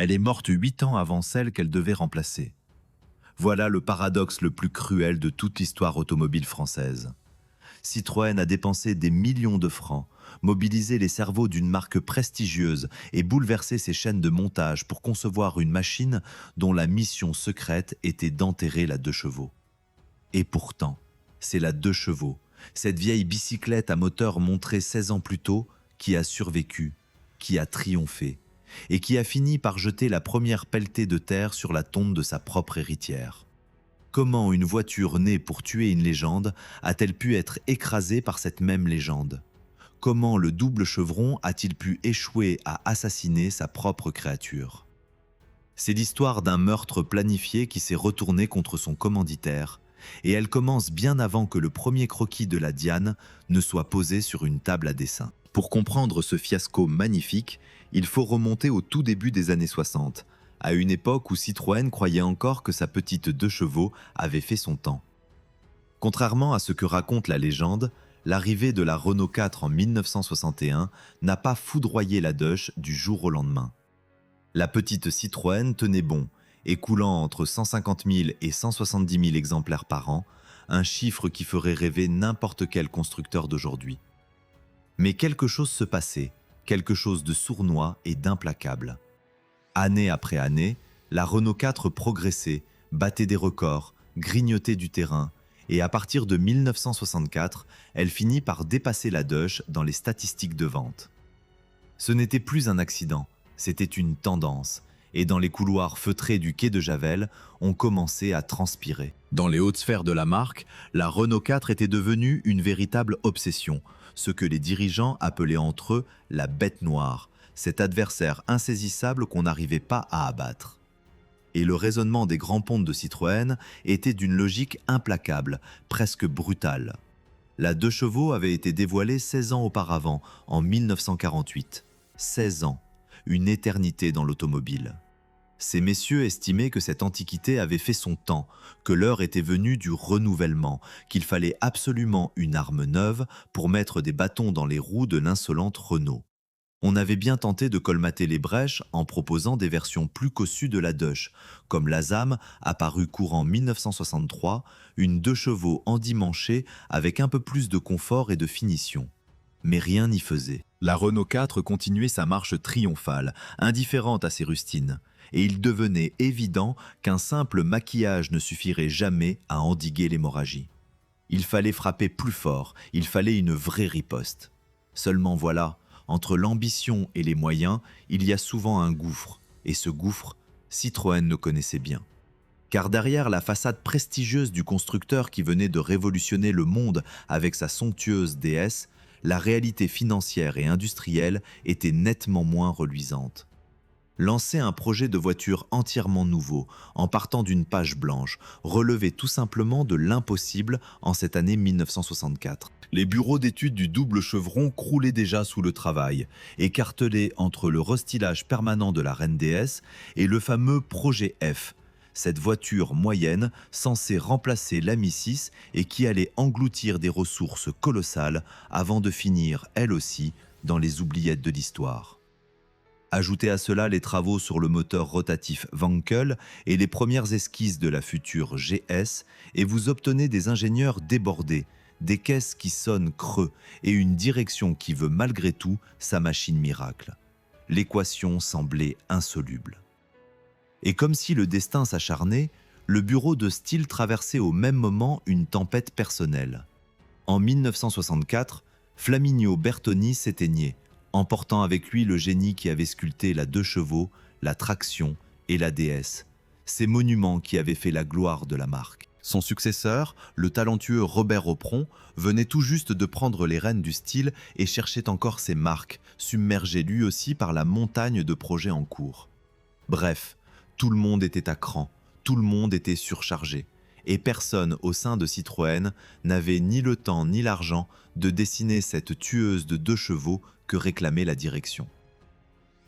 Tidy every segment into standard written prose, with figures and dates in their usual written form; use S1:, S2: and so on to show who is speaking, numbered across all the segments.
S1: Elle est morte 8 ans avant celle qu'elle devait remplacer. Voilà le paradoxe le plus cruel de toute l'histoire automobile française. Citroën a dépensé des millions de francs, mobilisé les cerveaux d'une marque prestigieuse et bouleversé ses chaînes de montage pour concevoir une machine dont la mission secrète était d'enterrer la 2 chevaux. Et pourtant, c'est la 2 chevaux, cette vieille bicyclette à moteur montrée 16 ans plus tôt, qui a survécu, qui a triomphé, et qui a fini par jeter la première pelletée de terre sur la tombe de sa propre héritière. Comment une voiture née pour tuer une légende a-t-elle pu être écrasée par cette même légende? Comment le double chevron a-t-il pu échouer à assassiner sa propre créature? C'est l'histoire d'un meurtre planifié qui s'est retourné contre son commanditaire, et elle commence bien avant que le premier croquis de la Diane ne soit posé sur une table à dessin. Pour comprendre ce fiasco magnifique, il faut remonter au tout début des années 60, à une époque où Citroën croyait encore que sa petite 2 chevaux avait fait son temps. Contrairement à ce que raconte la légende, l'arrivée de la Renault 4 en 1961 n'a pas foudroyé la Dodge du jour au lendemain. La petite Citroën tenait bon, écoulant entre 150 000 et 170 000 exemplaires par an, un chiffre qui ferait rêver n'importe quel constructeur d'aujourd'hui. Mais quelque chose se passait, quelque chose de sournois et d'implacable. Année après année, la Renault 4 progressait, battait des records, grignotait du terrain, et à partir de 1964, elle finit par dépasser la Dodge dans les statistiques de vente. Ce n'était plus un accident, c'était une tendance, et dans les couloirs feutrés du quai de Javel, on commençait à transpirer. Dans les hautes sphères de la marque, la Renault 4 était devenue une véritable obsession, ce que les dirigeants appelaient entre eux la bête noire, cet adversaire insaisissable qu'on n'arrivait pas à abattre. Et le raisonnement des grands pontes de Citroën était d'une logique implacable, presque brutale. La 2 chevaux avait été dévoilée 16 ans auparavant, en 1948. 16 ans, une éternité dans l'automobile. Ces messieurs estimaient que cette antiquité avait fait son temps, que l'heure était venue du renouvellement, qu'il fallait absolument une arme neuve pour mettre des bâtons dans les roues de l'insolente Renault. On avait bien tenté de colmater les brèches en proposant des versions plus cossues de la Dodge, comme la ZAM, apparue courant 1963, une 2 chevaux endimanchée avec un peu plus de confort et de finition. Mais rien n'y faisait. La Renault 4 continuait sa marche triomphale, indifférente à ses rustines, et il devenait évident qu'un simple maquillage ne suffirait jamais à endiguer l'hémorragie. Il fallait frapper plus fort, il fallait une vraie riposte. Seulement voilà, entre l'ambition et les moyens, il y a souvent un gouffre, et ce gouffre, Citroën le connaissait bien. Car derrière la façade prestigieuse du constructeur qui venait de révolutionner le monde avec sa somptueuse DS, la réalité financière et industrielle était nettement moins reluisante. Lancer un projet de voiture entièrement nouveau, en partant d'une page blanche, relevait tout simplement de l'impossible en cette année 1964. Les bureaux d'études du double chevron croulaient déjà sous le travail, écartelés entre le restylage permanent de la Reine DS et le fameux projet F, cette voiture moyenne censée remplacer l'Ami 6 et qui allait engloutir des ressources colossales avant de finir, elle aussi, dans les oubliettes de l'histoire. Ajoutez à cela les travaux sur le moteur rotatif Wankel et les premières esquisses de la future GS et vous obtenez des ingénieurs débordés, des caisses qui sonnent creux et une direction qui veut malgré tout sa machine miracle. L'équation semblait insoluble. Et comme si le destin s'acharnait, le bureau de style traversait au même moment une tempête personnelle. En 1964, Flaminio Bertoni s'éteignait, emportant avec lui le génie qui avait sculpté la 2 chevaux, la traction et la DS, ces monuments qui avaient fait la gloire de la marque. Son successeur, le talentueux Robert Opron, venait tout juste de prendre les rênes du style et cherchait encore ses marques, submergé lui aussi par la montagne de projets en cours. Bref, tout le monde était à cran, tout le monde était surchargé, et personne au sein de Citroën n'avait ni le temps ni l'argent de dessiner cette tueuse de 2 chevaux que réclamait la direction.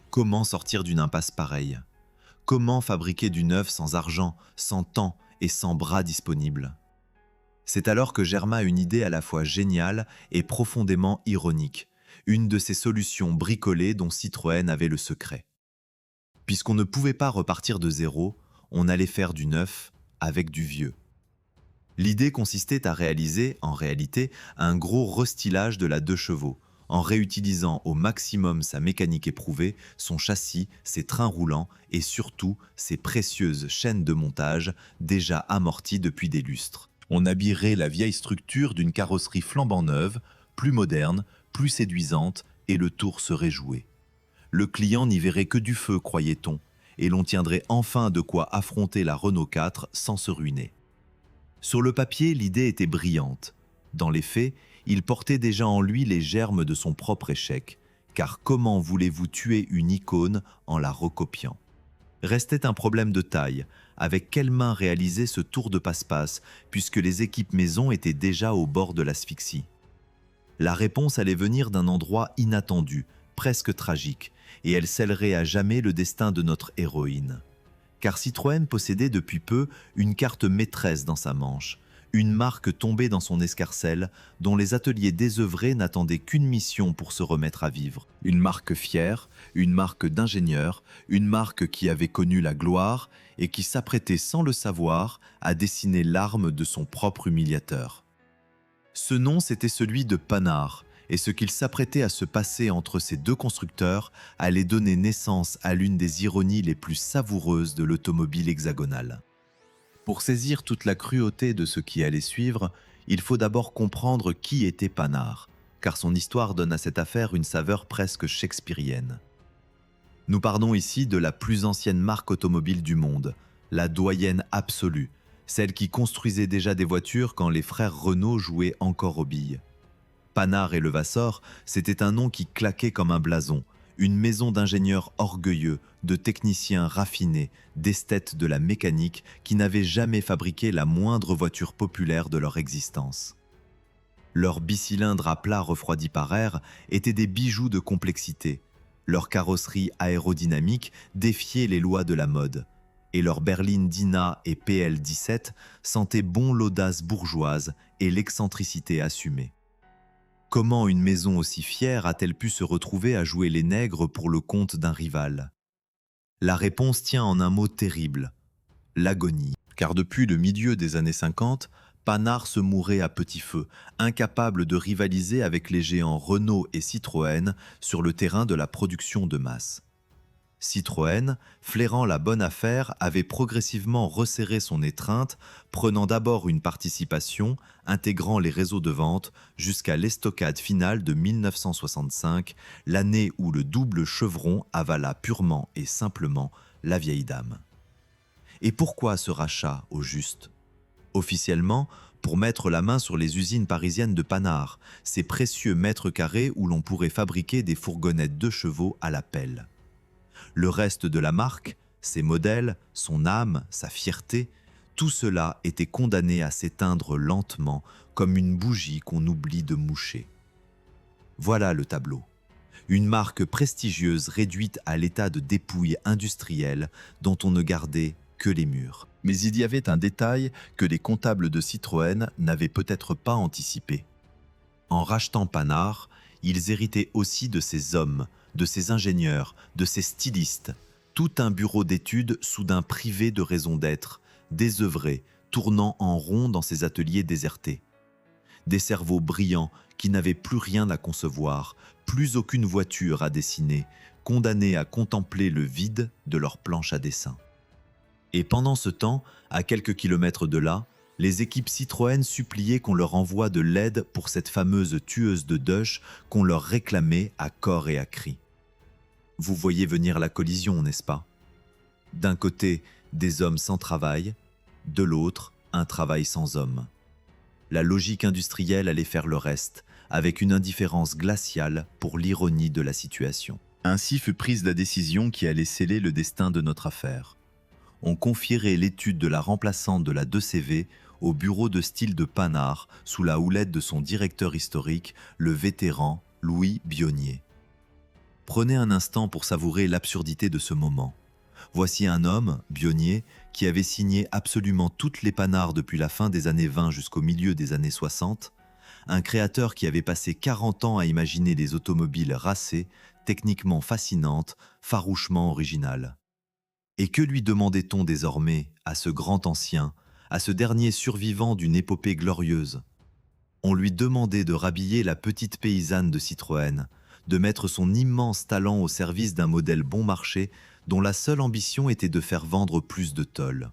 S1: Comment sortir d'une impasse pareille? Comment fabriquer du neuf sans argent, sans temps et sans bras disponibles? C'est alors que germa une idée à la fois géniale et profondément ironique, une de ces solutions bricolées dont Citroën avait le secret. Puisqu'on ne pouvait pas repartir de zéro, on allait faire du neuf avec du vieux. L'idée consistait à réaliser, en réalité, un gros restylage de la 2 chevaux, en réutilisant au maximum sa mécanique éprouvée, son châssis, ses trains roulants et surtout ses précieuses chaînes de montage déjà amorties depuis des lustres. On habillerait la vieille structure d'une carrosserie flambant neuve, plus moderne, plus séduisante, et le tour serait joué. Le client n'y verrait que du feu, croyait-on, et l'on tiendrait enfin de quoi affronter la Renault 4 sans se ruiner. Sur le papier, l'idée était brillante. Dans les faits, il portait déjà en lui les germes de son propre échec, car comment voulez-vous tuer une icône en la recopiant? Restait un problème de taille, avec quelle main réaliser ce tour de passe-passe, puisque les équipes maison étaient déjà au bord de l'asphyxie. La réponse allait venir d'un endroit inattendu, presque tragique, et elle scellerait à jamais le destin de notre héroïne. Car Citroën possédait depuis peu une carte maîtresse dans sa manche, une marque tombée dans son escarcelle dont les ateliers désœuvrés n'attendaient qu'une mission pour se remettre à vivre. Une marque fière, une marque d'ingénieur, une marque qui avait connu la gloire et qui s'apprêtait sans le savoir à dessiner l'arme de son propre humiliateur. Ce nom, c'était celui de Panhard, et ce qu'il s'apprêtait à se passer entre ces deux constructeurs allait donner naissance à l'une des ironies les plus savoureuses de l'automobile hexagonale. Pour saisir toute la cruauté de ce qui allait suivre, il faut d'abord comprendre qui était Panhard, car son histoire donne à cette affaire une saveur presque shakespearienne. Nous parlons ici de la plus ancienne marque automobile du monde, la doyenne absolue, celle qui construisait déjà des voitures quand les frères Renault jouaient encore aux billes. Panhard et Levasseur, c'était un nom qui claquait comme un blason, une maison d'ingénieurs orgueilleux, de techniciens raffinés, d'esthètes de la mécanique qui n'avaient jamais fabriqué la moindre voiture populaire de leur existence. Leurs bicylindres à plat refroidis par air étaient des bijoux de complexité. Leur carrosserie aérodynamique défiait les lois de la mode. Et leurs berlines Dina et PL17 sentaient bon l'audace bourgeoise et l'excentricité assumée. Comment une maison aussi fière a-t-elle pu se retrouver à jouer les nègres pour le compte d'un rival? La réponse tient en un mot terrible, l'agonie. Car depuis le milieu des années 50, Panhard se mourait à petit feu, incapable de rivaliser avec les géants Renault et Citroën sur le terrain de la production de masse. Citroën, flairant la bonne affaire, avait progressivement resserré son étreinte, prenant d'abord une participation, intégrant les réseaux de vente, jusqu'à l'estocade finale de 1965, l'année où le double chevron avala purement et simplement la vieille dame. Et pourquoi ce rachat, au juste? Officiellement, pour mettre la main sur les usines parisiennes de Panhard, ces précieux mètres carrés où l'on pourrait fabriquer des fourgonnettes 2 chevaux à la pelle. Le reste de la marque, ses modèles, son âme, sa fierté, tout cela était condamné à s'éteindre lentement comme une bougie qu'on oublie de moucher. Voilà le tableau. Une marque prestigieuse réduite à l'état de dépouille industrielle dont on ne gardait que les murs. Mais il y avait un détail que les comptables de Citroën n'avaient peut-être pas anticipé. En rachetant Panhard, ils héritaient aussi de ces hommes, de ces ingénieurs, de ces stylistes, tout un bureau d'études soudain privé de raison d'être, désœuvré, tournant en rond dans ses ateliers désertés. Des cerveaux brillants qui n'avaient plus rien à concevoir, plus aucune voiture à dessiner, condamnés à contempler le vide de leur planche à dessin. Et pendant ce temps, à quelques kilomètres de là, les équipes Citroën suppliaient qu'on leur envoie de l'aide pour cette fameuse tueuse de Dutch qu'on leur réclamait à corps et à cri. Vous voyez venir la collision, n'est-ce pas? D'un côté, des hommes sans travail, de l'autre, un travail sans hommes. La logique industrielle allait faire le reste, avec une indifférence glaciale pour l'ironie de la situation. Ainsi fut prise la décision qui allait sceller le destin de notre affaire. On confierait l'étude de la remplaçante de la 2CV au bureau de style de Panhard sous la houlette de son directeur historique, le vétéran Louis Bionnier. Prenez un instant pour savourer l'absurdité de ce moment. Voici un homme, Bionnier, qui avait signé absolument toutes les Panhard depuis la fin des années 20 jusqu'au milieu des années 60, un créateur qui avait passé 40 ans à imaginer des automobiles racées, techniquement fascinantes, farouchement originales. Et que lui demandait-on désormais à ce grand ancien, à ce dernier survivant d'une épopée glorieuse? On lui demandait de rhabiller la petite paysanne de Citroën, de mettre son immense talent au service d'un modèle bon marché dont la seule ambition était de faire vendre plus de tôles.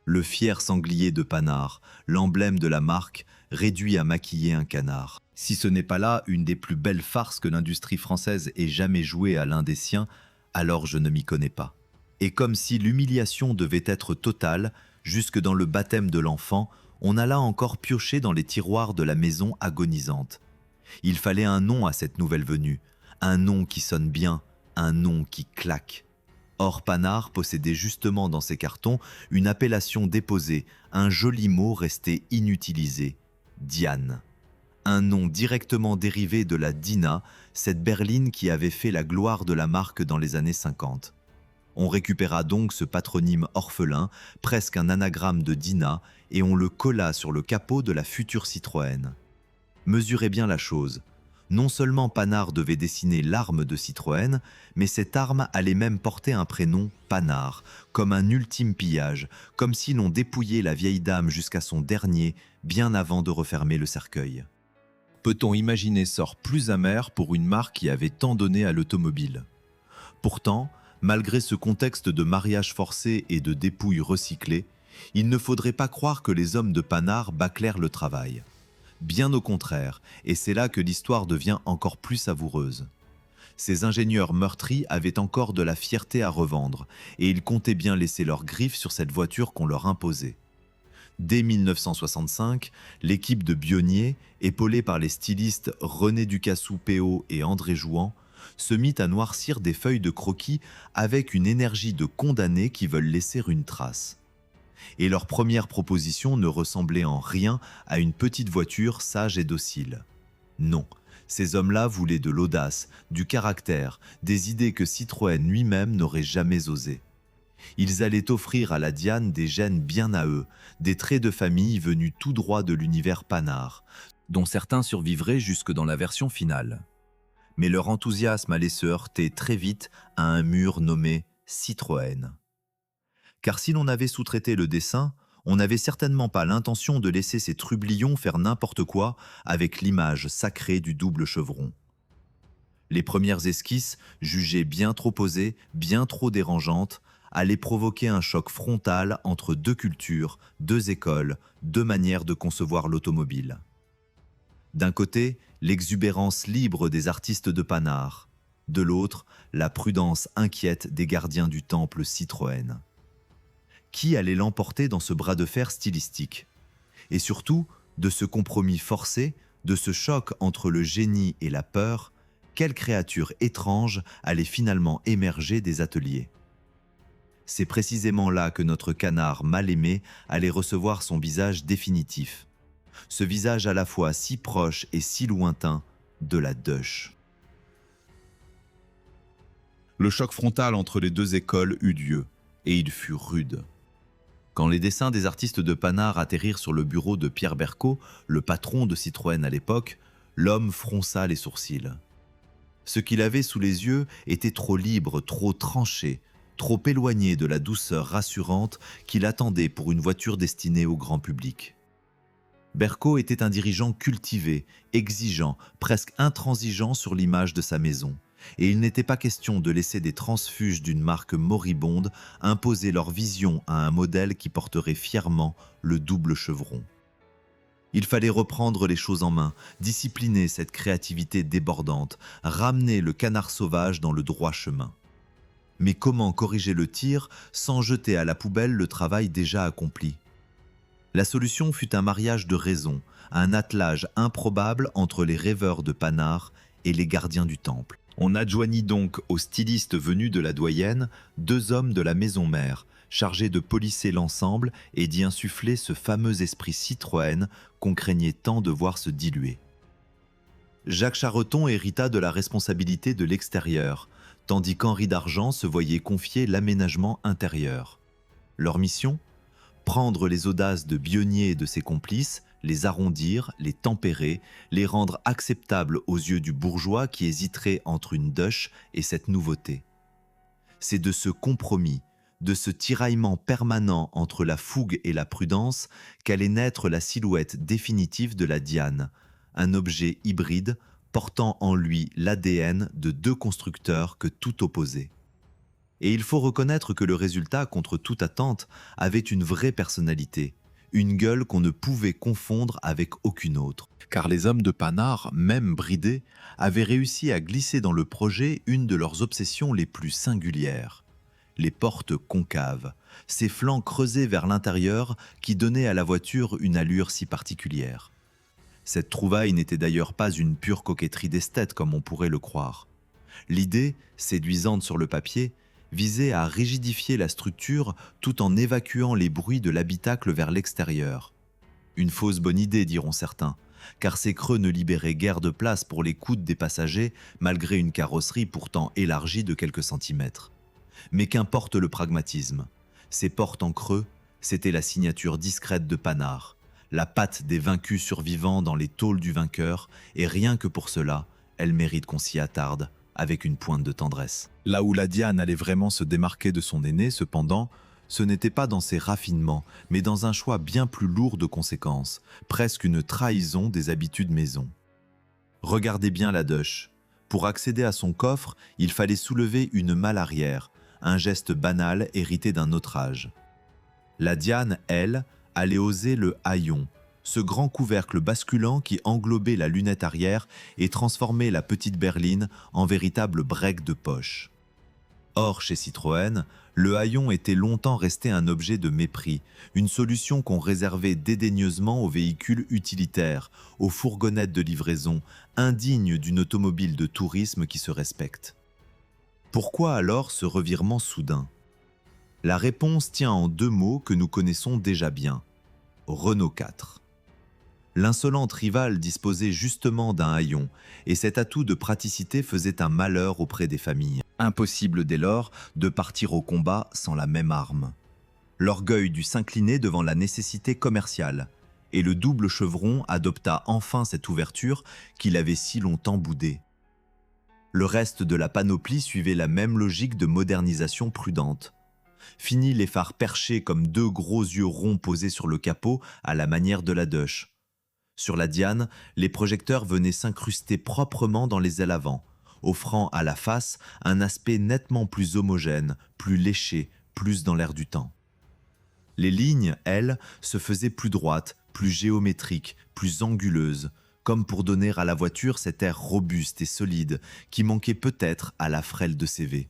S1: Le fier sanglier de Panhard, l'emblème de la marque, réduit à maquiller un canard. Si ce n'est pas là une des plus belles farces que l'industrie française ait jamais jouées à l'un des siens, alors je ne m'y connais pas. Et comme si l'humiliation devait être totale, jusque dans le baptême de l'enfant, on alla encore piocher dans les tiroirs de la maison agonisante. Il fallait un nom à cette nouvelle venue, un nom qui sonne bien, un nom qui claque. Or Panhard possédait justement dans ses cartons une appellation déposée, un joli mot resté inutilisé, Diane. Un nom directement dérivé de la Dina, cette berline qui avait fait la gloire de la marque dans les années 50. On récupéra donc ce patronyme orphelin, presque un anagramme de Dina, et on le colla sur le capot de la future Citroën. Mesurez bien la chose. Non seulement Panhard devait dessiner l'arme de Citroën, mais cette arme allait même porter un prénom Panhard, comme un ultime pillage, comme si l'on dépouillait la vieille dame jusqu'à son dernier, bien avant de refermer le cercueil. Peut-on imaginer sort plus amer pour une marque qui avait tant donné à l'automobile? Pourtant, malgré ce contexte de mariage forcé et de dépouilles recyclées, il ne faudrait pas croire que les hommes de Panhard bâclèrent le travail. Bien au contraire, et c'est là que l'histoire devient encore plus savoureuse. Ces ingénieurs meurtris avaient encore de la fierté à revendre, et ils comptaient bien laisser leurs griffes sur cette voiture qu'on leur imposait. Dès 1965, l'équipe de Bionnier, épaulée par les stylistes René Ducassou-Péot et André Jouan, se mit à noircir des feuilles de croquis avec une énergie de condamnés qui veulent laisser une trace. Et leur première proposition ne ressemblait en rien à une petite voiture sage et docile. Non, ces hommes-là voulaient de l'audace, du caractère, des idées que Citroën lui-même n'aurait jamais osées. Ils allaient offrir à la Diane des gènes bien à eux, des traits de famille venus tout droit de l'univers Panhard, dont certains survivraient jusque dans la version finale. Mais leur enthousiasme allait se heurter très vite à un mur nommé Citroën. Car si l'on avait sous-traité le dessin, on n'avait certainement pas l'intention de laisser ces trublions faire n'importe quoi avec l'image sacrée du double chevron. Les premières esquisses, jugées bien trop posées, bien trop dérangeantes, allaient provoquer un choc frontal entre deux cultures, deux écoles, deux manières de concevoir l'automobile. D'un côté, l'exubérance libre des artistes de Panhard, de l'autre, la prudence inquiète des gardiens du temple Citroën. Qui allait l'emporter dans ce bras de fer stylistique? Et surtout, de ce compromis forcé, de ce choc entre le génie et la peur, quelle créature étrange allait finalement émerger des ateliers? C'est précisément là que notre canard mal aimé allait recevoir son visage définitif. Ce visage à la fois si proche et si lointain de la Deuche. Le choc frontal entre les deux écoles eut lieu, et il fut rude. Quand les dessins des artistes de Panhard atterrirent sur le bureau de Pierre Bercot, le patron de Citroën à l'époque, l'homme fronça les sourcils. Ce qu'il avait sous les yeux était trop libre, trop tranché, trop éloigné de la douceur rassurante qu'il attendait pour une voiture destinée au grand public. Bercot était un dirigeant cultivé, exigeant, presque intransigeant sur l'image de sa maison. Et il n'était pas question de laisser des transfuges d'une marque moribonde imposer leur vision à un modèle qui porterait fièrement le double chevron. Il fallait reprendre les choses en main, discipliner cette créativité débordante, ramener le canard sauvage dans le droit chemin. Mais comment corriger le tir sans jeter à la poubelle le travail déjà accompli? La solution fut un mariage de raison, un attelage improbable entre les rêveurs de Panhard et les gardiens du temple. On adjoignit donc aux stylistes venus de la doyenne deux hommes de la maison mère, chargés de polisser l'ensemble et d'y insuffler ce fameux esprit Citroën qu'on craignait tant de voir se diluer. Jacques Charreton hérita de la responsabilité de l'extérieur, tandis qu'Henri d'Argent se voyait confier l'aménagement intérieur. Leur mission? Prendre les audaces de Bionnier et de ses complices, les arrondir, les tempérer, les rendre acceptables aux yeux du bourgeois qui hésiterait entre une Deuche et cette nouveauté. C'est de ce compromis, de ce tiraillement permanent entre la fougue et la prudence qu'allait naître la silhouette définitive de la Diane, un objet hybride portant en lui l'ADN de deux constructeurs que tout opposait. Et il faut reconnaître que le résultat, contre toute attente, avait une vraie personnalité, une gueule qu'on ne pouvait confondre avec aucune autre. Car les hommes de Panard, même bridés, avaient réussi à glisser dans le projet une de leurs obsessions les plus singulières. Les portes concaves, ces flancs creusés vers l'intérieur qui donnaient à la voiture une allure si particulière. Cette trouvaille n'était d'ailleurs pas une pure coquetterie d'esthète comme on pourrait le croire. L'idée, séduisante sur le papier, visait à rigidifier la structure tout en évacuant les bruits de l'habitacle vers l'extérieur. Une fausse bonne idée, diront certains, car ces creux ne libéraient guère de place pour les coudes des passagers malgré une carrosserie pourtant élargie de quelques centimètres. Mais qu'importe le pragmatisme, ces portes en creux, c'était la signature discrète de Panard, la patte des vaincus survivants dans les tôles du vainqueur, et rien que pour cela, elle mérite qu'on s'y attarde, avec une pointe de tendresse. Là où la Diane allait vraiment se démarquer de son aîné, cependant, ce n'était pas dans ses raffinements, mais dans un choix bien plus lourd de conséquences, presque une trahison des habitudes maison. Regardez bien la Dush. Pour accéder à son coffre, il fallait soulever une malle arrière, un geste banal hérité d'un autre âge. La Diane, elle, allait oser le haillon, ce grand couvercle basculant qui englobait la lunette arrière et transformait la petite berline en véritable break de poche. Or, chez Citroën, le haillon était longtemps resté un objet de mépris, une solution qu'on réservait dédaigneusement aux véhicules utilitaires, aux fourgonnettes de livraison, indignes d'une automobile de tourisme qui se respecte. Pourquoi alors ce revirement soudain ? La réponse tient en deux mots que nous connaissons déjà bien. Renault 4. L'insolente rivale disposait justement d'un haillon, et cet atout de praticité faisait un malheur auprès des familles. Impossible dès lors de partir au combat sans la même arme. L'orgueil dut s'incliner devant la nécessité commerciale, et le double chevron adopta enfin cette ouverture qu'il avait si longtemps boudée. Le reste de la panoplie suivait la même logique de modernisation prudente. Fini les phares perchés comme deux gros yeux ronds posés sur le capot à la manière de la Dush. Sur la Diane, les projecteurs venaient s'incruster proprement dans les ailes avant, offrant à la face un aspect nettement plus homogène, plus léché, plus dans l'air du temps. Les lignes, elles, se faisaient plus droites, plus géométriques, plus anguleuses, comme pour donner à la voiture cet air robuste et solide qui manquait peut-être à la frêle de CV.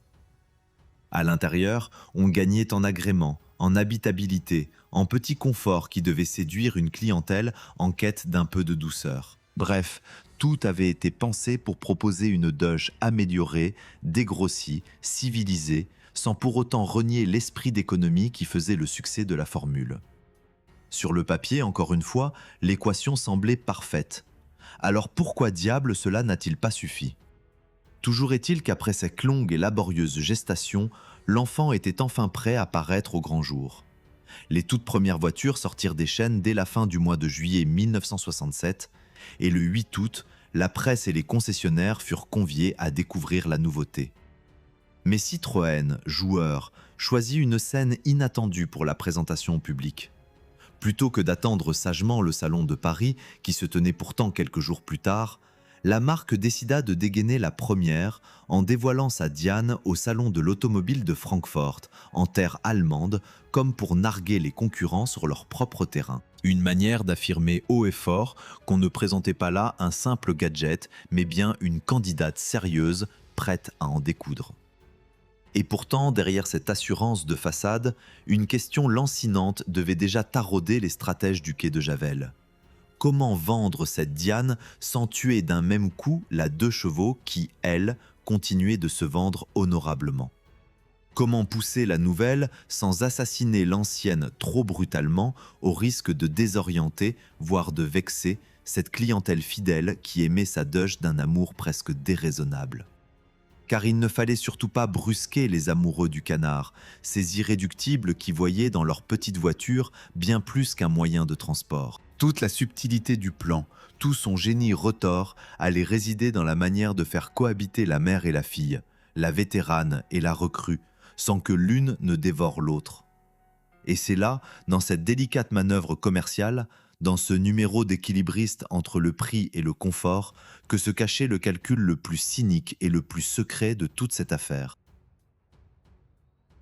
S1: À l'intérieur, on gagnait en agrément, en habitabilité, en petit confort qui devait séduire une clientèle en quête d'un peu de douceur. Bref, tout avait été pensé pour proposer une Dush améliorée, dégrossie, civilisée, sans pour autant renier l'esprit d'économie qui faisait le succès de la formule. Sur le papier, encore une fois, l'équation semblait parfaite. Alors pourquoi diable cela n'a-t-il pas suffi ? Toujours est-il qu'après cette longue et laborieuse gestation, l'enfant était enfin prêt à paraître au grand jour. Les toutes premières voitures sortirent des chaînes dès la fin du mois de juillet 1967, et le 8 août, la presse et les concessionnaires furent conviés à découvrir la nouveauté. Mais Citroën, joueur, choisit une scène inattendue pour la présentation au public. Plutôt que d'attendre sagement le salon de Paris, qui se tenait pourtant quelques jours plus tard, la marque décida de dégainer la première en dévoilant sa Diane au salon de l'automobile de Francfort, en terre allemande, comme pour narguer les concurrents sur leur propre terrain. Une manière d'affirmer haut et fort qu'on ne présentait pas là un simple gadget, mais bien une candidate sérieuse, prête à en découdre. Et pourtant, derrière cette assurance de façade, une question lancinante devait déjà tarauder les stratèges du quai de Javel. Comment vendre cette Diane sans tuer d'un même coup la 2 chevaux qui, elle, continuait de se vendre honorablement ? Comment pousser la nouvelle sans assassiner l'ancienne trop brutalement au risque de désorienter, voire de vexer, cette clientèle fidèle qui aimait sa Dush d'un amour presque déraisonnable ? Car il ne fallait surtout pas brusquer les amoureux du canard, ces irréductibles qui voyaient dans leur petite voiture bien plus qu'un moyen de transport. Toute la subtilité du plan, tout son génie retors allait résider dans la manière de faire cohabiter la mère et la fille, la vétérane et la recrue, sans que l'une ne dévore l'autre. Et c'est là, dans cette délicate manœuvre commerciale, dans ce numéro d'équilibriste entre le prix et le confort, que se cachait le calcul le plus cynique et le plus secret de toute cette affaire.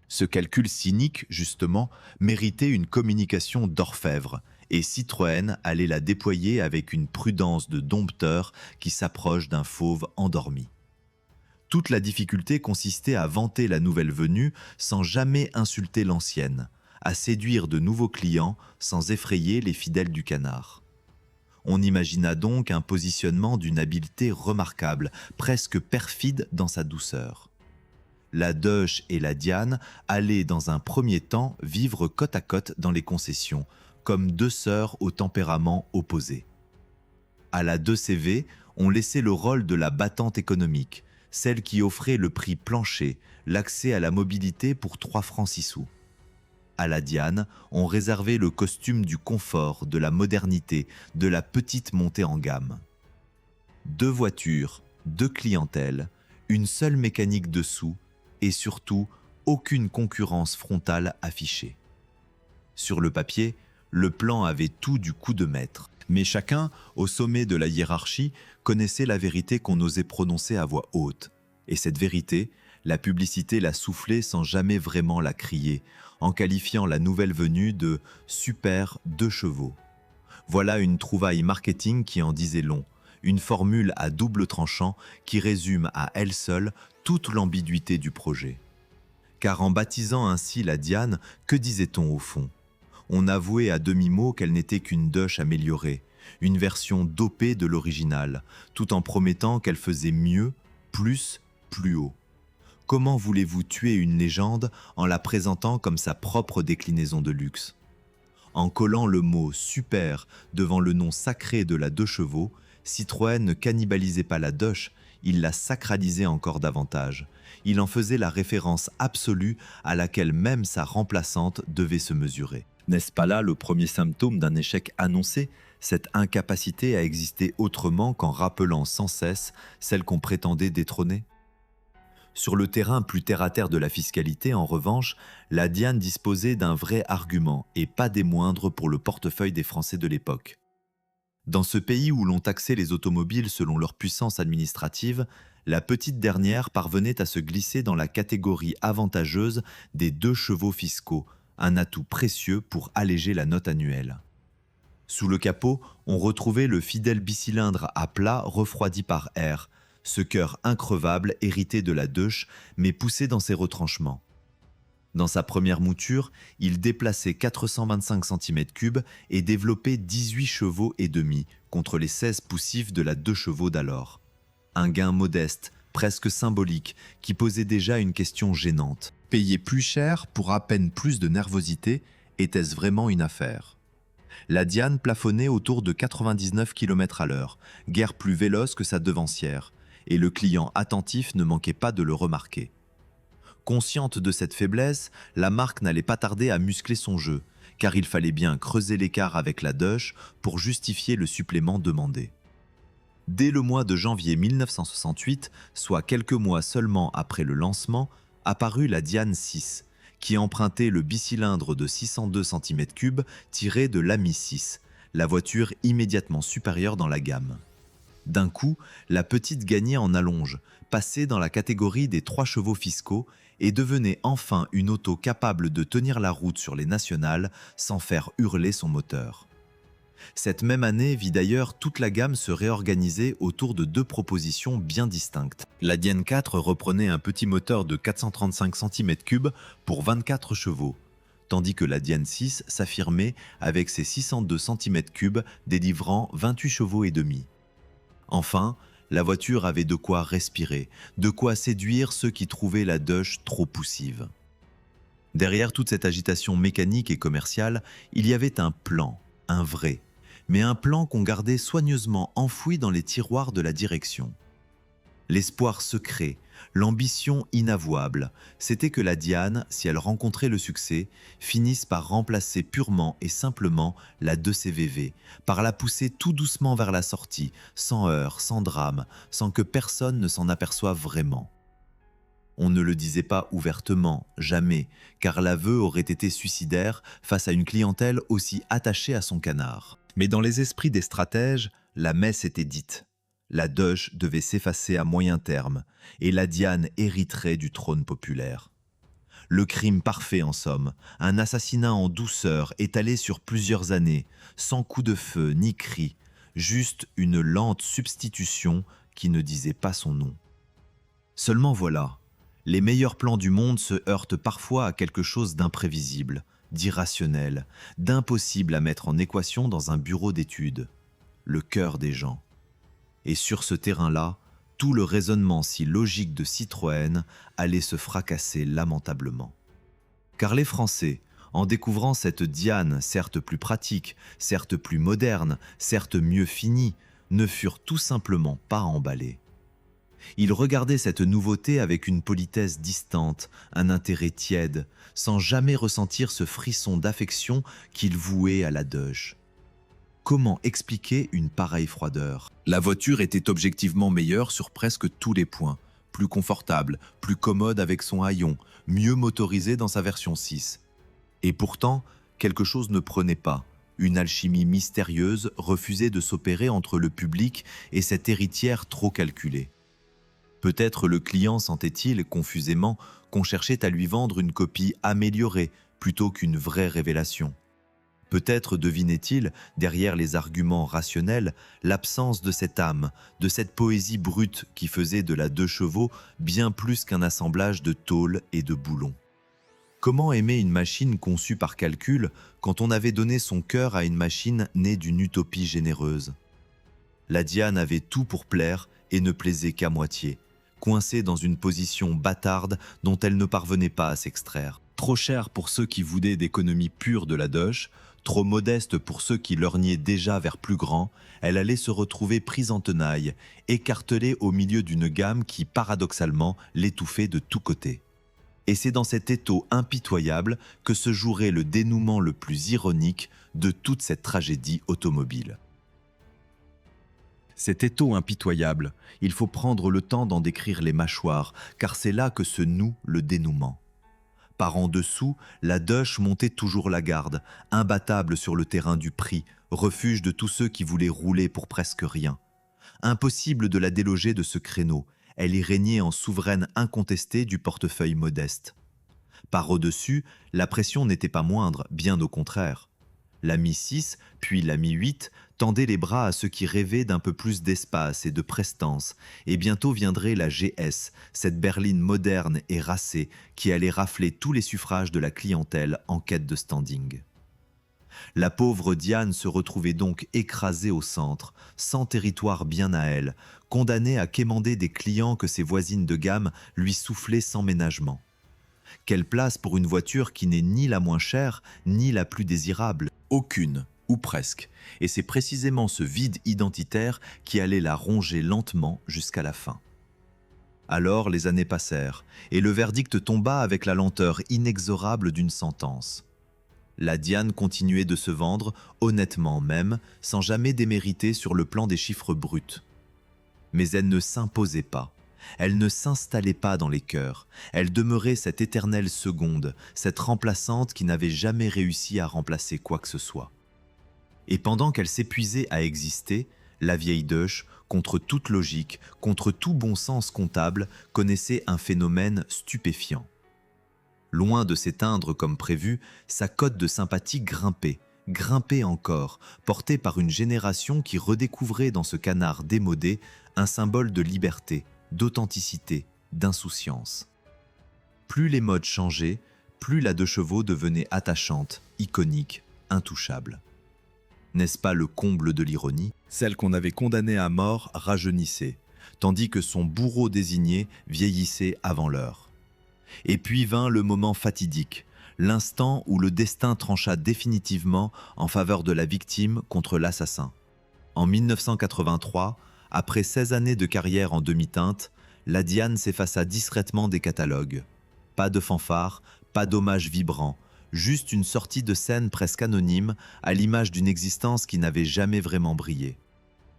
S1: Ce calcul cynique, justement, méritait une communication d'orfèvre, et Citroën allait la déployer avec une prudence de dompteur qui s'approche d'un fauve endormi. Toute la difficulté consistait à vanter la nouvelle venue sans jamais insulter l'ancienne, à séduire de nouveaux clients sans effrayer les fidèles du canard. On imagina donc un positionnement d'une habileté remarquable, presque perfide dans sa douceur. La Deuche et la Diane allaient dans un premier temps vivre côte à côte dans les concessions, comme deux sœurs au tempérament opposé. À la 2CV, on laissait le rôle de la battante économique, celle qui offrait le prix plancher, l'accès à la mobilité pour 3 francs 6 sous. À la Diane, on réservait le costume du confort, de la modernité, de la petite montée en gamme. 2 voitures, 2 clientèles, une seule mécanique dessous et surtout aucune concurrence frontale affichée. Sur le papier, le plan avait tout du coup de maître, mais chacun, au sommet de la hiérarchie, connaissait la vérité qu'on osait prononcer à voix haute. Et cette vérité, la publicité la soufflait sans jamais vraiment la crier, en qualifiant la nouvelle venue de « super 2 chevaux ». Voilà une trouvaille marketing qui en disait long, une formule à double tranchant qui résume à elle seule toute l'ambiguïté du projet. Car en baptisant ainsi la Diane, que disait-on au fond ? On avouait à demi-mot qu'elle n'était qu'une Deuche améliorée, une version dopée de l'original, tout en promettant qu'elle faisait mieux, plus, plus haut. Comment voulez-vous tuer une légende en la présentant comme sa propre déclinaison de luxe ? En collant le mot « super » devant le nom sacré de la 2 chevaux, Citroën ne cannibalisait pas la Deuche, il la sacralisait encore davantage. Il en faisait la référence absolue à laquelle même sa remplaçante devait se mesurer. N'est-ce pas là le premier symptôme d'un échec annoncé, cette incapacité à exister autrement qu'en rappelant sans cesse celle qu'on prétendait détrôner ? Sur le terrain plus terre-à-terre de la fiscalité, en revanche, la Diane disposait d'un vrai argument, et pas des moindres pour le portefeuille des Français de l'époque. Dans ce pays où l'on taxait les automobiles selon leur puissance administrative, la petite dernière parvenait à se glisser dans la catégorie avantageuse des 2 chevaux fiscaux, un atout précieux pour alléger la note annuelle. Sous le capot, on retrouvait le fidèle bicylindre à plat refroidi par air, ce cœur increvable hérité de la Deuche, mais poussé dans ses retranchements. Dans sa première mouture, il déplaçait 425 cm3 et développait 18 chevaux et demi contre les 16 poussifs de la 2 chevaux d'alors. Un gain modeste, presque symbolique, qui posait déjà une question gênante. Payer plus cher pour à peine plus de nervosité, était-ce vraiment une affaire ? La Diane plafonnait autour de 99 km/h, guère plus véloce que sa devancière, et le client attentif ne manquait pas de le remarquer. Consciente de cette faiblesse, la marque n'allait pas tarder à muscler son jeu, car il fallait bien creuser l'écart avec la Deuche pour justifier le supplément demandé. Dès le mois de janvier 1968, soit quelques mois seulement après le lancement, apparut la Diane 6, qui empruntait le bicylindre de 602 cm3 tiré de l'Ami 6, la voiture immédiatement supérieure dans la gamme. D'un coup, la petite gagnait en allonge, passait dans la catégorie des 3 chevaux fiscaux et devenait enfin une auto capable de tenir la route sur les nationales sans faire hurler son moteur. Cette même année vit d'ailleurs toute la gamme se réorganiser autour de 2 propositions bien distinctes. La Diane 4 reprenait un petit moteur de 435 cm3 pour 24 chevaux, tandis que la Diane 6 s'affirmait avec ses 602 cm3 délivrant 28 chevaux et demi. Enfin, la voiture avait de quoi respirer, de quoi séduire ceux qui trouvaient la Deuche trop poussive. Derrière toute cette agitation mécanique et commerciale, il y avait un plan, un vrai, mais un plan qu'on gardait soigneusement enfoui dans les tiroirs de la direction. L'espoir secret, l'ambition inavouable, c'était que la Diane, si elle rencontrait le succès, finisse par remplacer purement et simplement la 2CVV, par la pousser tout doucement vers la sortie, sans heurts, sans drame, sans que personne ne s'en aperçoive vraiment. On ne le disait pas ouvertement, jamais, car l'aveu aurait été suicidaire face à une clientèle aussi attachée à son canard. Mais dans les esprits des stratèges, la messe était dite. La doge devait s'effacer à moyen terme, et la Diane hériterait du trône populaire. Le crime parfait en somme, un assassinat en douceur étalé sur plusieurs années, sans coup de feu ni cri, juste une lente substitution qui ne disait pas son nom. Seulement voilà, les meilleurs plans du monde se heurtent parfois à quelque chose d'imprévisible, d'irrationnel, d'impossible à mettre en équation dans un bureau d'études, le cœur des gens. Et sur ce terrain-là, tout le raisonnement si logique de Citroën allait se fracasser lamentablement. Car les Français, en découvrant cette Diane certes plus pratique, certes plus moderne, certes mieux finie, ne furent tout simplement pas emballés. Ils regardaient cette nouveauté avec une politesse distante, un intérêt tiède, sans jamais ressentir ce frisson d'affection qu'ils vouaient à la doge. Comment expliquer une pareille froideur? La voiture était objectivement meilleure sur presque tous les points. Plus confortable, plus commode avec son haillon, mieux motorisée dans sa version 6. Et pourtant, quelque chose ne prenait pas. Une alchimie mystérieuse refusait de s'opérer entre le public et cette héritière trop calculée. Peut-être le client sentait-il confusément qu'on cherchait à lui vendre une copie améliorée plutôt qu'une vraie révélation. Peut-être devinait-il, derrière les arguments rationnels, l'absence de cette âme, de cette poésie brute qui faisait de la 2 chevaux bien plus qu'un assemblage de tôles et de boulons. Comment aimer une machine conçue par calcul quand on avait donné son cœur à une machine née d'une utopie généreuse? La Diane avait tout pour plaire et ne plaisait qu'à moitié, coincée dans une position bâtarde dont elle ne parvenait pas à s'extraire. Trop chère pour ceux qui voudaient d'économie pure de la doge, trop modeste pour ceux qui lorgnaient déjà vers plus grand, elle allait se retrouver prise en tenaille, écartelée au milieu d'une gamme qui, paradoxalement, l'étouffait de tous côtés. Et c'est dans cet étau impitoyable que se jouerait le dénouement le plus ironique de toute cette tragédie automobile. Cet étau impitoyable, il faut prendre le temps d'en décrire les mâchoires, car c'est là que se noue le dénouement. Par en dessous, la doge montait toujours la garde, imbattable sur le terrain du prix, refuge de tous ceux qui voulaient rouler pour presque rien. Impossible de la déloger de ce créneau, elle y régnait en souveraine incontestée du portefeuille modeste. Par au-dessus, la pression n'était pas moindre, bien au contraire. La Mi 6, puis la Mi 8, tendaient les bras à ceux qui rêvaient d'un peu plus d'espace et de prestance, et bientôt viendrait la GS, cette berline moderne et racée qui allait rafler tous les suffrages de la clientèle en quête de standing. La pauvre Diane se retrouvait donc écrasée au centre, sans territoire bien à elle, condamnée à quémander des clients que ses voisines de gamme lui soufflaient sans ménagement. Quelle place pour une voiture qui n'est ni la moins chère, ni la plus désirable? Aucune, ou presque, et c'est précisément ce vide identitaire qui allait la ronger lentement jusqu'à la fin. Alors les années passèrent, et le verdict tomba avec la lenteur inexorable d'une sentence. La Diane continuait de se vendre, honnêtement même, sans jamais démériter sur le plan des chiffres bruts. Mais elle ne s'imposait pas. Elle ne s'installait pas dans les cœurs. Elle demeurait cette éternelle seconde, cette remplaçante qui n'avait jamais réussi à remplacer quoi que ce soit. Et pendant qu'elle s'épuisait à exister, la vieille doge, contre toute logique, contre tout bon sens comptable, connaissait un phénomène stupéfiant. Loin de s'éteindre comme prévu, sa cote de sympathie grimpait encore, portée par une génération qui redécouvrait dans ce canard démodé un symbole de liberté, d'authenticité, d'insouciance. Plus les modes changeaient, plus la 2 chevaux devenait attachante, iconique, intouchable. N'est-ce pas le comble de l'ironie? Celle qu'on avait condamnée à mort rajeunissait, tandis que son bourreau désigné vieillissait avant l'heure. Et puis vint le moment fatidique, l'instant où le destin trancha définitivement en faveur de la victime contre l'assassin. En 1983, après 16 années de carrière en demi-teinte, la Diane s'effaça discrètement des catalogues. Pas de fanfare, pas d'hommage vibrant, juste une sortie de scène presque anonyme à l'image d'une existence qui n'avait jamais vraiment brillé.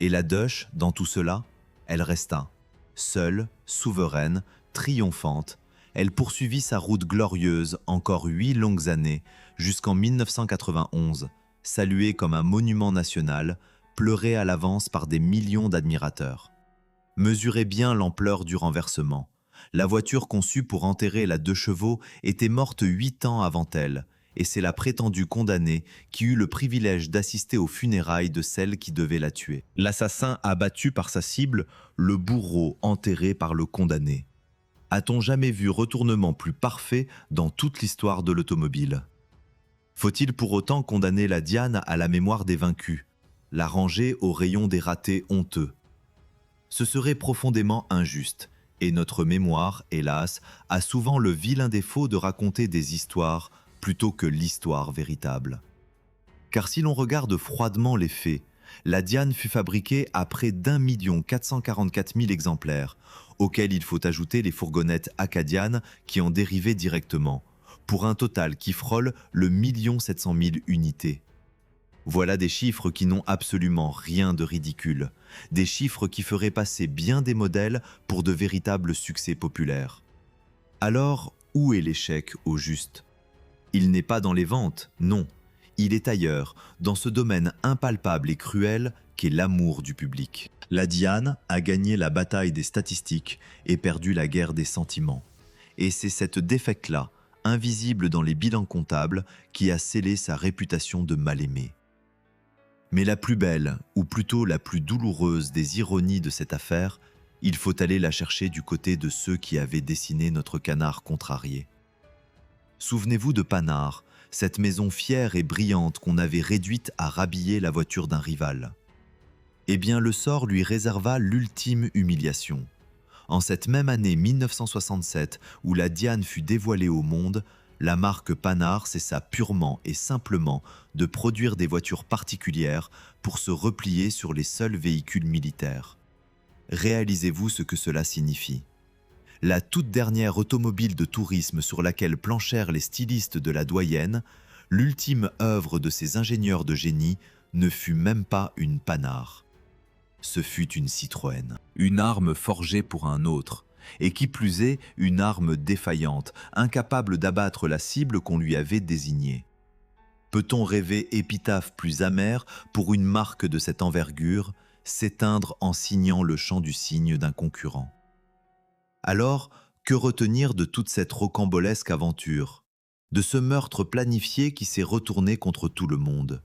S1: Et la doge, dans tout cela, elle resta, seule, souveraine, triomphante, elle poursuivit sa route glorieuse encore 8 longues années, jusqu'en 1991, saluée comme un monument national, pleurée à l'avance par des millions d'admirateurs. Mesurez bien l'ampleur du renversement. La voiture conçue pour enterrer la 2 chevaux était morte 8 ans avant elle, et c'est la prétendue condamnée qui eut le privilège d'assister aux funérailles de celle qui devait la tuer. L'assassin abattu par sa cible, le bourreau enterré par le condamné. A-t-on jamais vu retournement plus parfait dans toute l'histoire de l'automobile? Faut-il pour autant condamner la Diane à la mémoire des vaincus, la ranger au rayon des ratés honteux? Ce serait profondément injuste, et notre mémoire, hélas, a souvent le vilain défaut de raconter des histoires plutôt que l'histoire véritable. Car si l'on regarde froidement les faits, la Diane fut fabriquée à près d'1 444 000 exemplaires, auxquels il faut ajouter les fourgonnettes Acadian qui en dérivaient directement, pour un total qui frôle le 1 700 000 unités. Voilà des chiffres qui n'ont absolument rien de ridicule, des chiffres qui feraient passer bien des modèles pour de véritables succès populaires. Alors, où est l'échec au juste? Il n'est pas dans les ventes, non. Il est ailleurs, dans ce domaine impalpable et cruel qu'est l'amour du public. La Diane a gagné la bataille des statistiques et perdu la guerre des sentiments. Et c'est cette défaite-là, invisible dans les bilans comptables, qui a scellé sa réputation de mal-aimé. Mais la plus belle, ou plutôt la plus douloureuse des ironies de cette affaire, il faut aller la chercher du côté de ceux qui avaient dessiné notre canard contrarié. Souvenez-vous de Panard, cette maison fière et brillante qu'on avait réduite à rhabiller la voiture d'un rival. Eh bien, le sort lui réserva l'ultime humiliation. En cette même année 1967, où la Diane fut dévoilée au monde, la marque Panard cessa purement et simplement de produire des voitures particulières pour se replier sur les seuls véhicules militaires. Réalisez-vous ce que cela signifie. La toute dernière automobile de tourisme sur laquelle planchèrent les stylistes de la doyenne, l'ultime œuvre de ces ingénieurs de génie, ne fut même pas une Panard. Ce fut une Citroën, une arme forgée pour un autre, et qui plus est, une arme défaillante, incapable d'abattre la cible qu'on lui avait désignée. Peut-on rêver épitaphe plus amère pour une marque de cette envergure, s'éteindre en signant le chant du cygne d'un concurrent? Alors, que retenir de toute cette rocambolesque aventure, de ce meurtre planifié qui s'est retourné contre tout le monde?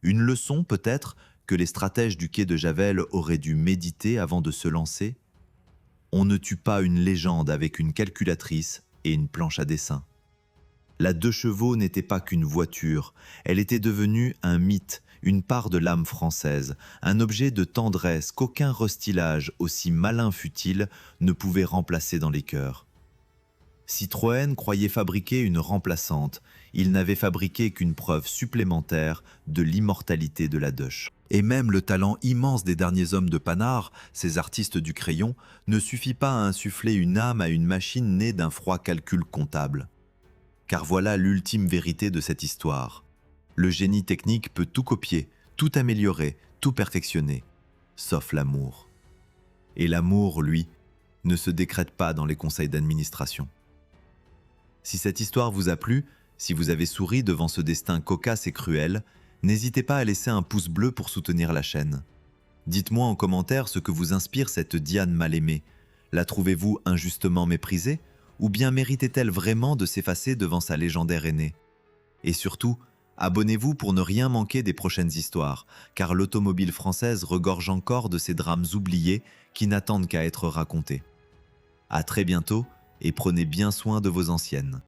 S1: Une leçon peut-être que les stratèges du quai de Javel auraient dû méditer avant de se lancer? On ne tue pas une légende avec une calculatrice et une planche à dessin. La 2 chevaux n'était pas qu'une voiture, elle était devenue un mythe, une part de l'âme française, un objet de tendresse qu'aucun restylage, aussi malin fût-il, ne pouvait remplacer dans les cœurs. Citroën croyait fabriquer une remplaçante, il n'avait fabriqué qu'une preuve supplémentaire de l'immortalité de la Deutsch. Et même le talent immense des derniers hommes de Panard, ces artistes du crayon, ne suffit pas à insuffler une âme à une machine née d'un froid calcul comptable. Car voilà l'ultime vérité de cette histoire. Le génie technique peut tout copier, tout améliorer, tout perfectionner, sauf l'amour. Et l'amour, lui, ne se décrète pas dans les conseils d'administration. Si cette histoire vous a plu, si vous avez souri devant ce destin cocasse et cruel, n'hésitez pas à laisser un pouce bleu pour soutenir la chaîne. Dites-moi en commentaire ce que vous inspire cette Diane mal-aimée. La trouvez-vous injustement méprisée? Ou bien méritait-elle vraiment de s'effacer devant sa légendaire aînée? Et surtout, abonnez-vous pour ne rien manquer des prochaines histoires, car l'automobile française regorge encore de ces drames oubliés qui n'attendent qu'à être racontés. À très bientôt et prenez bien soin de vos anciennes.